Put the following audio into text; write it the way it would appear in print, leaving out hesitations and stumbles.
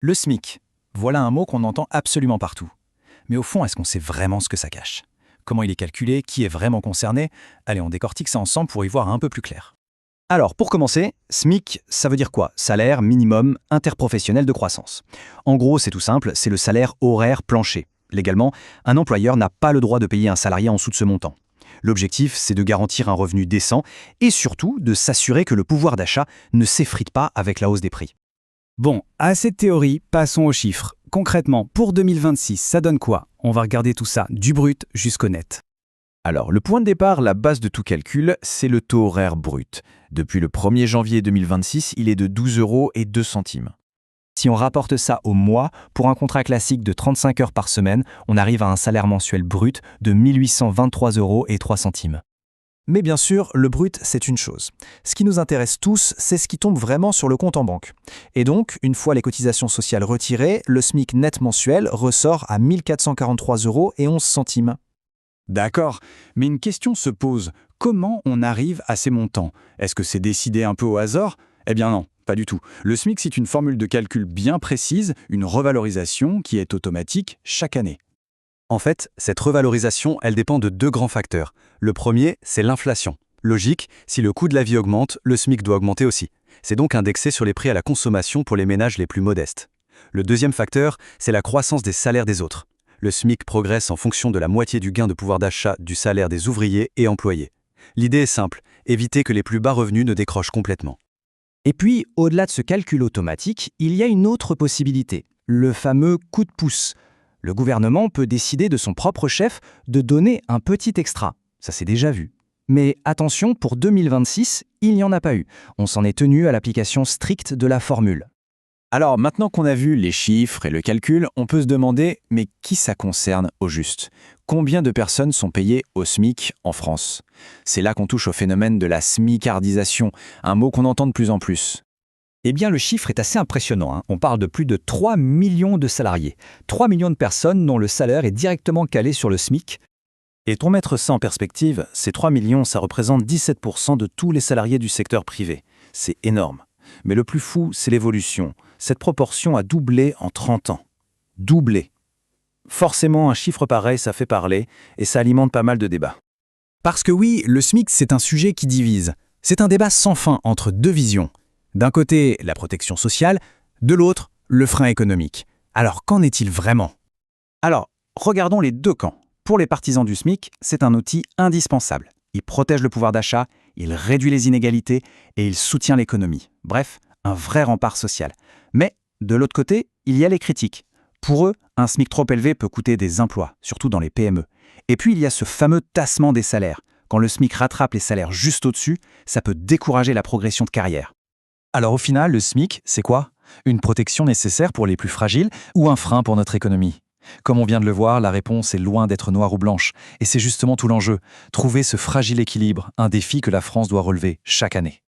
Le SMIC, voilà un mot qu'on entend absolument partout. Mais au fond, est-ce qu'on sait vraiment ce que ça cache? Comment il est calculé? Qui est vraiment concerné? Allez, on décortique ça ensemble pour y voir un peu plus clair. Alors, pour commencer, SMIC, ça veut dire quoi? Salaire minimum interprofessionnel de croissance. En gros, c'est tout simple, c'est le salaire horaire plancher. Légalement, un employeur n'a pas le droit de payer un salarié en dessous de ce montant. L'objectif, c'est de garantir un revenu décent et surtout de s'assurer que le pouvoir d'achat ne s'effrite pas avec la hausse des prix. Bon, assez de théorie, passons aux chiffres. Concrètement, pour 2026, ça donne quoi? On va regarder tout ça, du brut jusqu'au net. Alors, le point de départ, la base de tout calcul, c'est le taux horaire brut. Depuis le 1er janvier 2026, il est de 12,02 €. Si on rapporte ça au mois, pour un contrat classique de 35 heures par semaine, on arrive à un salaire mensuel brut de 1 823,03 €. Mais bien sûr, le brut, c'est une chose. Ce qui nous intéresse tous, c'est ce qui tombe vraiment sur le compte en banque. Et donc, une fois les cotisations sociales retirées, le SMIC net mensuel ressort à 1 443,11 €. D'accord, mais une question se pose. Comment on arrive à ces montants? Est-ce que c'est décidé un peu au hasard? Eh bien non, pas du tout. Le SMIC, c'est une formule de calcul bien précise, une revalorisation qui est automatique chaque année. En fait, cette revalorisation, elle dépend de deux grands facteurs. Le premier, c'est l'inflation. Logique, si le coût de la vie augmente, le SMIC doit augmenter aussi. C'est donc indexé sur les prix à la consommation pour les ménages les plus modestes. Le deuxième facteur, c'est la croissance des salaires des autres. Le SMIC progresse en fonction de la moitié du gain de pouvoir d'achat du salaire des ouvriers et employés. L'idée est simple, éviter que les plus bas revenus ne décrochent complètement. Et puis, au-delà de ce calcul automatique, il y a une autre possibilité, le fameux coup de pouce. Le gouvernement peut décider de son propre chef de donner un petit extra. Ça s'est déjà vu. Mais attention, pour 2026, il n'y en a pas eu. On s'en est tenu à l'application stricte de la formule. Alors, maintenant qu'on a vu les chiffres et le calcul, on peut se demander, mais qui ça concerne au juste? Combien de personnes sont payées au SMIC en France? C'est là qu'on touche au phénomène de la smicardisation, un mot qu'on entend de plus en plus. Eh bien, le chiffre est assez impressionnant. On parle de plus de 3 millions de salariés. 3 millions de personnes dont le salaire est directement calé sur le SMIC. Et pour mettre ça en perspective, ces 3 millions, ça représente 17% de tous les salariés du secteur privé. C'est énorme. Mais le plus fou, c'est l'évolution. Cette proportion a doublé en 30 ans. Doublé. Forcément, un chiffre pareil, ça fait parler, et ça alimente pas mal de débats. Parce que oui, le SMIC, c'est un sujet qui divise. C'est un débat sans fin entre deux visions. D'un côté, la protection sociale, de l'autre, le frein économique. Alors, qu'en est-il vraiment? Alors, regardons les deux camps. Pour les partisans du SMIC, c'est un outil indispensable. Il protège le pouvoir d'achat, il réduit les inégalités et il soutient l'économie. Bref, un vrai rempart social. Mais, de l'autre côté, il y a les critiques. Pour eux, un SMIC trop élevé peut coûter des emplois, surtout dans les PME. Et puis, il y a ce fameux tassement des salaires. Quand le SMIC rattrape les salaires juste au-dessus, ça peut décourager la progression de carrière. Alors au final, le SMIC, c'est quoi? Une protection nécessaire pour les plus fragiles ou un frein pour notre économie? Comme on vient de le voir, la réponse est loin d'être noire ou blanche. Et c'est justement tout l'enjeu. Trouver ce fragile équilibre, un défi que la France doit relever chaque année.